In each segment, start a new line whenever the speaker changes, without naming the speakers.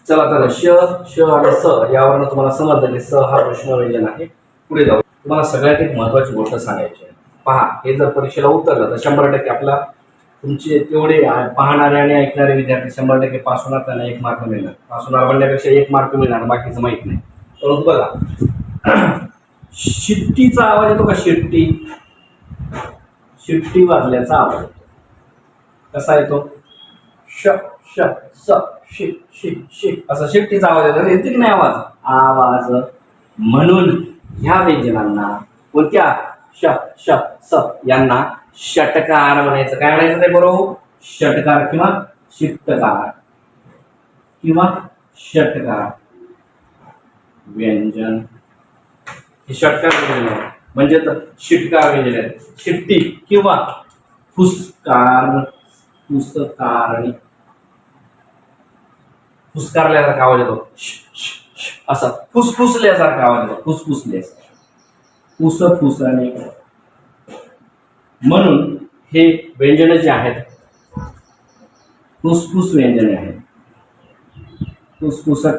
चला तर श श आणि स यावरून तुम्हाला समजलं की स हा वैष्णव व्यंजन आहे. पुढे जाऊ. तुम्हाला सगळ्यात एक महत्वाची गोष्ट सांगायची आहे. पहा, हे जर परीक्षेला उतरलं तर 100% आपला तुमचे तेवढे पाहणारे आणि ऐकणारे विद्यार्थी 100% पास होणार, त्यांना 1 मार्क मिळणार. पास होणार म्हणण्यापेक्षा 1 मार्क मिळणार, बाकीचं माहित नाही. परंतु बघा, शिट्टीचा आवाज येतो का? शिट्टी शिट्टी वाजल्याचा आवाज येतो. कसा येतो? श श स शि शि शि असा शिट्टीचा आवाज येतो. येते की नाही आवाज? आवाज. म्हणून ह्या व्यंजनांना कोणत्या? श श स यांना षटकार म्हणायचं. काय म्हणायचं ते बरोबर? षटकार किंवा शिट्टकार किंवा षटकार व्यंजन. हे षटकार व्यंजन आहे. म्हणजे शिटकार व्यंजन आहे. शिट्टी किंवा फुसकार. फुसकारणी फुसकारल्यासारखा आवाज येतो. असा फुसफुसल्यासारखा आवाज येतो. फुसफुसल्यासारखा. फुसफुसणे. म्हणून हे व्यंजन जे आहेत फुसफुस व्यंजने आहेत. फुसफुसट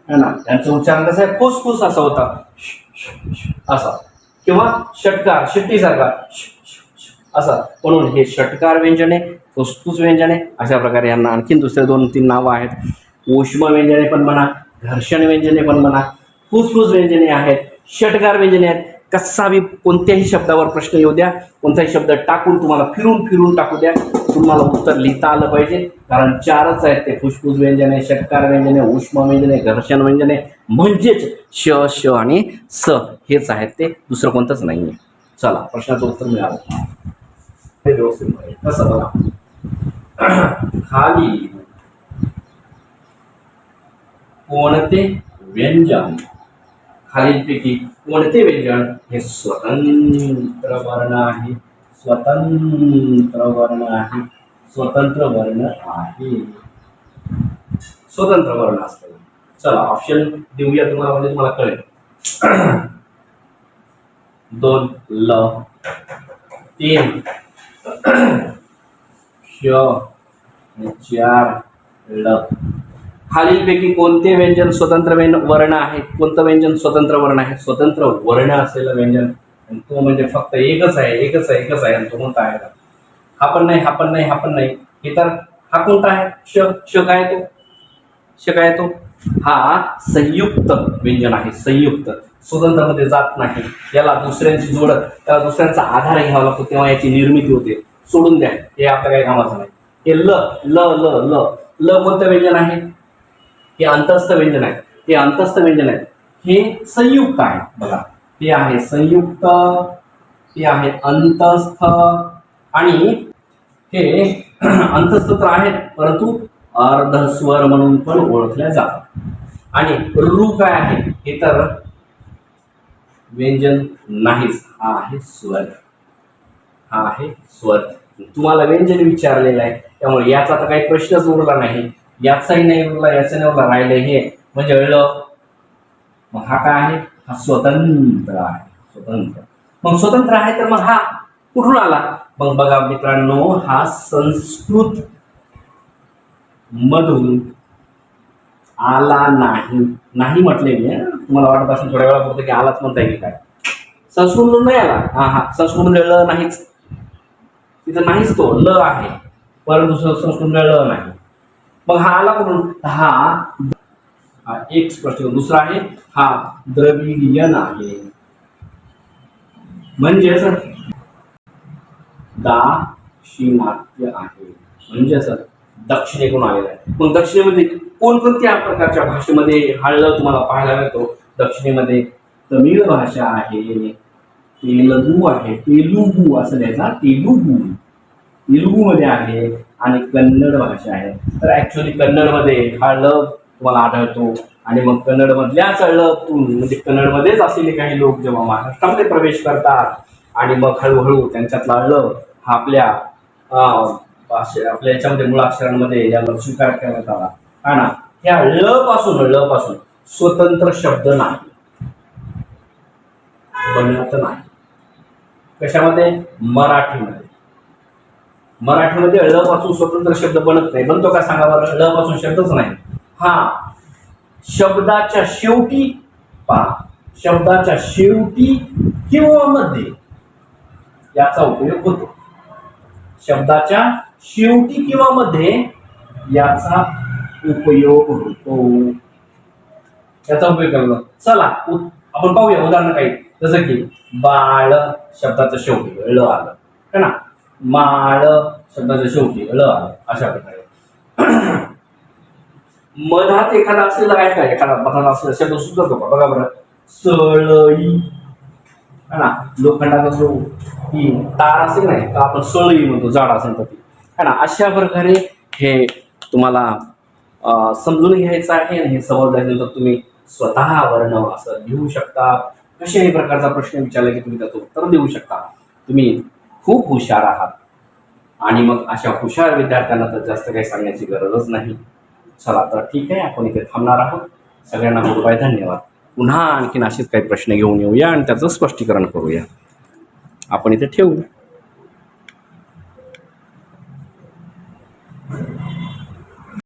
है ना. त्यांचं उच्चारण कसं आहे? फुसफुस असा होता, असा. किंवा षटकार शिट्टीसारखा असा. म्हणून हे षटकार व्यंजने, फुसफुस व्यंजने, अशा प्रकारे यांना आणखीन दुसरे 2-3 नावं आहेत. ऊष्म व्यंजने पण म्हणा, घर्षण व्यंजने पण म्हणा, फुसफुस व्यंजने आहेत, षटकार व्यंजने आहेत. कसाही कोणत्याही शब्दावर प्रश्न येऊ द्या, कोणताही शब्द टाकून तुम्हाला फिरून टाकू द्या, तुम्हाला उत्तर लिहिता आलं पाहिजे. कारण 4च आहेत ते: फुसफुस व्यंजने, षटकार व्यंजने, ऊष्म व्यंजने, घर्षण व्यंजने. म्हणजेच श श आणि स हेच आहेत ते, दुसरं कोणतंच नाही आहे. चला, प्रश्नाचं उत्तर मिळालं. हे व्यवस्थित आहे. कसं बघा, खाली कोणते व्यंजन, खालीलपैकी कोणते व्यंजन हे स्वतंत्र वर्ण आहे? स्वतंत्र वर्ण आहे. स्वतंत्र वर्ण आहे. स्वतंत्र वर्ण असतं. चला, ऑप्शन देऊया तुम्हाला, म्हणजे तुम्हाला कळेल. 2 ल, 3 श, 4 ल. खालीलपैकी कोणते व्यंजन स्वतंत्र वर्ण आहे? कोणतं व्यंजन स्वतंत्र वर्ण आहे? स्वतंत्र वर्ण असलेलं व्यंजन, तो म्हणजे फक्त एकच आहे. आणि तो कोणता आहे? हा पण नाही, हा पण नाही, हा पण नाही. हे तर हा कोणता आहे? श. श काय तो? श काय तो? हा संयुक्त व्यंजन आहे. संयुक्त, स्वतंत्र मध्ये जात नाही. याला दुसऱ्यांची जोडत, त्याला दुसऱ्यांचा आधार घ्यावा लागतो, तेव्हा याची निर्मिती होते. सोडून द्या, हे आपल्या काही कामाचं नाही. हे ल ल ल ल ल कोणतं व्यंजन आहे? हे अंतस्थ व्यंजन आहे. हे अंतस्थ व्यंजन आहे. हे संयुक्त आहे. बघा, हे आहे संयुक्त, हे आहे अंतस्थ. आणि हे अंतस्थ तर आहेत, परंतु अर्धस्वर म्हणून पण ओळखल्या जातात. आणि रू काय आहे? हे तर व्यंजन नाहीच. हा आहे स्वर. हा आहे स्वर. तुम्हाला व्यंजन विचारलेलं आहे, त्यामुळे याचा तर काही प्रश्नच उरला नाही. याचाही नाही उरला, याचा नाही उरला, राहिले हे म्हणजे ल. मग हा काय आहे? हा स्वतंत्र आहे. स्वतंत्र. मग स्वतंत्र आहे तर मग हा कुठून आला? मग बघा मित्रांनो, हा संस्कृत मधून आला नाही. नाही म्हटले मी, तुम्हाला वाटत असेल थोड्या वेळा फक्त की आलाच म्हणता येईल काय? संस्कृतमधून नाही आला. हा संस्कृतमधून ल नाहीच, तिथं नाहीच, तो ल आहे, परंतु संस्कृत ल नाही. मग हा आला कुठून? हा एक स्पष्ट. दुसरा आहे हा द्रविडियन आहे. म्हणजेच दाक्षिणात्य आहे. म्हणजेच दक्षिणेकडून आलेला आहे. मग दक्षिणेमध्ये कोणकोणत्या प्रकारच्या भाषेमध्ये हा ल तुम्हाला पाहायला मिळतो? दक्षिणेमध्ये तमिळ भाषा आहे, तेलुगू आहे, तेलुगू असं लिहायचा, तेलुगू मध्ये आहे, आणि कन्नड भाषा आहे. तर ऍक्च्युअली कन्नडमध्ये हा ल तुम्हाला आढळतो. आणि मग कन्नड मधल्याच ळतून, म्हणजे कन्नडमध्येच असलेले काही लोक जेव्हा महाराष्ट्रामध्ये प्रवेश करतात आणि मग हळूहळू त्यांच्यातला ळ हा आपल्या याच्यामध्ये मुळाक्षरांमध्ये याला स्वीकार करण्यात आला. हा ना. ह्या ल पासून स्वतंत्र शब्द नाही बनत नाही. कशामध्ये? मराठीमध्ये. मराठीमध्ये ळ पासून स्वतंत्र शब्द बनत नाही. बनतो का सांगा बरं? ळ पासून शब्दच नाही. हा शब्दाच्या शेवटी पहा, शब्दाच्या शेवटी किंवा मध्ये याचा उपयोग होतो. शब्दाच्या शेवटी किंवा मध्ये याचा उपयोग होतो. याचा उपयोग करतो. चला आपण पाहूया उदाहरण काही. जसं की बाळ शब्दाच्या शेवटी ळ आलं है ना, माळ शब्दाच्या शेवटी ळ आलं, अशा प्रकारे. मधात एखादा असलेला काय काय एखादा मधात असलेला शब्द सुचतो का? बघा बरं, सळई है ना, लोखंडाचा जो ही तार असेल नाही का आपण सळई म्हणतो, जाड असेल तर ती है ना. अशा प्रकारे हे तुम्हाला समजून घ्यायचं आहे आणि हे समजल्यानंतर तुम्ही स्वतः वर्ण असं लिहू शकता. कशाही प्रकारचा प्रश्न विचारला की तुम्ही त्याचं उत्तर देऊ शकता. तुम्ही खूप हुशार आहात आणि मग अशा हुशार विद्यार्थ्यांना तर जास्त काही सांगण्याची गरजच नाही. चला तर ठीक आहे, आपण इथे थांबणार आहोत. सगळ्यांना गुड बाय, धन्यवाद. पुन्हा आणखीन असेच काही प्रश्न घेऊन येऊया आणि त्याचं स्पष्टीकरण करूया. आपण इथे ठेवू.